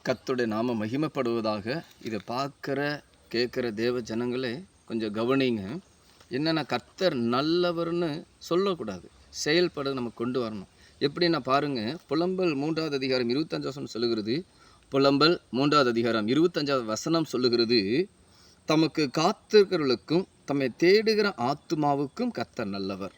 கர்த்தருடைய நாம மகிமைப்படுவதாக. இதை பார்க்குற கேட்குற தேவ ஜனங்களே கொஞ்சம் கவனிங்க. என்னென்னா, கர்த்தர் நல்லவர்னு சொல்லக்கூடாது, செயல்பட நம்ம கொண்டு வரணும். எப்படின்னா பாருங்கள், புலம்பல் 3வது அதிகாரம் 25 வசனம் சொல்லுகிறது. புலம்பல் 3வது அதிகாரம் 25வது வசனம் சொல்லுகிறது, தமக்கு காத்திருக்கிறவர்களுக்கும் தம்மை தேடுகிற ஆத்துமாவுக்கும் கர்த்தர் நல்லவர்.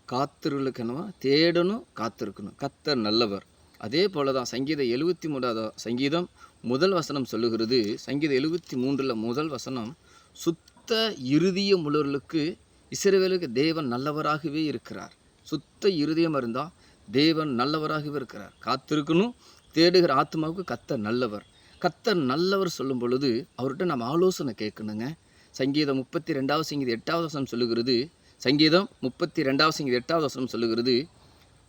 காத்திருக்கிறவர்களுக்கு என்னவா? தேடணும், காத்திருக்கணும். கர்த்தர் நல்லவர். அதே போல தான் சங்கீதம் 73வது சங்கீதம் முதல் வசனம் சொல்லுகிறது. சங்கீதம் 73 முதல் வசனம், சுத்த இருதயம் உள்ளவர்களுக்கு இஸ்ரவேலுக்கு தேவன் நல்லவராகவே இருக்கிறார். சுத்த இருதயம் இருந்தால் தேவன் நல்லவராகவே இருக்கிறார். காத்திருக்கணும், தேடுகிற ஆத்மாவுக்கு கர்த்தர் நல்லவர். கர்த்தர் நல்லவர் சொல்லும் பொழுது அவர்கிட்ட நம்ம ஆலோசனை கேட்கணுங்க. சங்கீதம் 32வது சங்கீதம் 8வது வசனம் சொல்லுகிறது. சங்கீதம் 32வது சங்கீதம் 8வது வசனம் சொல்லுகிறது,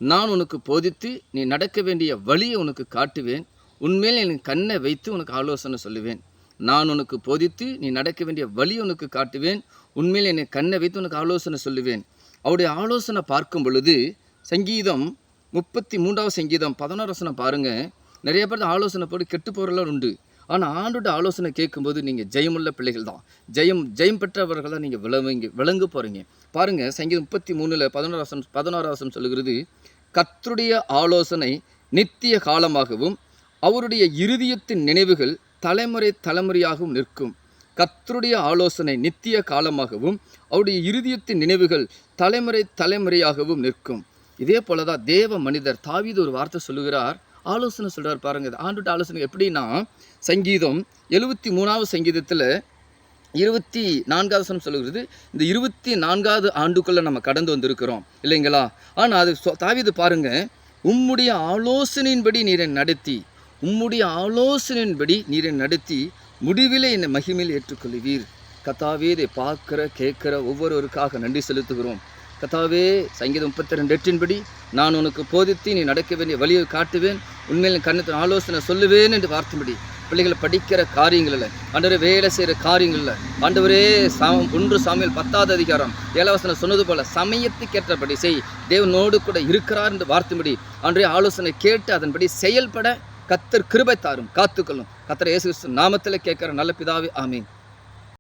நான் உனக்கு போதித்து நீ நடக்க வேண்டிய வழியை உனக்கு காட்டுவேன், உன்மேல் என் கண்ணை வைத்து உனக்கு ஆலோசனை சொல்லுவேன். நான் உனக்கு போதித்து நீ நடக்க வேண்டிய வழியை உனக்கு காட்டுவேன், உன்மேல் என்னை கண்ணை வைத்து உனக்கு ஆலோசனை சொல்லுவேன். அவருடைய ஆலோசனை பார்க்கும் பொழுது சங்கீதம் 33வது சங்கீதம் 11 வசனம் பாருங்கள். நிறைய பேர் ஆலோசனை போட்டு கெட்டு போகிறலாம் உண்டு. ஆனால் ஆண்டோட ஆலோசனை கேட்கும்போது நீங்கள் ஜெயமுள்ள பிள்ளைகள் தான், ஜெயம் பெற்றவர்கள் தான் நீங்கள் விளங்க போகிறீங்க. பாருங்கள், சங்கீதம் 33 11 வசனம் சொல்லுகிறது, கர்த்தருடைய ஆலோசனை நித்திய காலமாகவும் அவருடைய இருதயத்தின் நினைவுகள் தலைமுறை தலைமுறையாகவும் நிற்கும். கர்த்தருடைய ஆலோசனை நித்திய காலமாகவும் அவருடைய இருதயத்தின் நினைவுகள் தலைமுறை தலைமுறையாகவும் நிற்கும். இதே போல தான் தேவ மனிதர் தாவீது ஒரு வார்த்தை சொல்லுகிறார், ஆலோசனை சொல்கிறார். பாருங்கள், ஆண்டோட ஆலோசனை எப்படின்னா, சங்கீதம் 73வது சங்கீதத்தில் 24வது வசனம் சொல்லுகிறது, இந்த 24வது ஆண்டுக்குள்ளே நம்ம கடந்து வந்திருக்கிறோம் இல்லைங்களா? ஆனால் அது தாவீது பாருங்கள், உம்முடைய ஆலோசனையின்படி நீரை நடத்தி, உம்முடைய ஆலோசனையின்படி நீரை நடத்தி முடிவிலே என்னை மகிமையில் ஏற்றுக்கொள்வீர். கர்த்தாவே, இதை பார்க்குற கேட்குற ஒவ்வொருவருக்காக நன்றி செலுத்துகிறோம். கர்த்தாவே, சங்கீதம் 32:8 நான் உனக்கு போதித்து நீ நடக்க வேண்டிய வழியை காட்டுவேன், உண்மையில் கண்ணத்தின் ஆலோசனை சொல்லுவேன் என்று வார்த்தைப்படி பிள்ளைகளை படிக்கிற காரியங்களில், ஆண்டவரே வேலை செய்கிற காரியங்களில், ஆண்டவரே 1 சாமுவேல் 10வது அதிகாரம் 7வது வசனம் சொன்னது போல சமயத்துக்கேற்றபடி செய், தேவனோடு கூட இருக்கிறார் என்று வார்த்தைப்படி ஆண்டவரே ஆலோசனை கேட்டு அதன்படி செயல்பட கர்த்தர் கிருபை தாரும், காத்துக்கொள்ளும். கர்த்தர் இயேசு கிறிஸ்து நாமத்தில் கேட்குற நல்ல பிதாவே, ஆமீன்.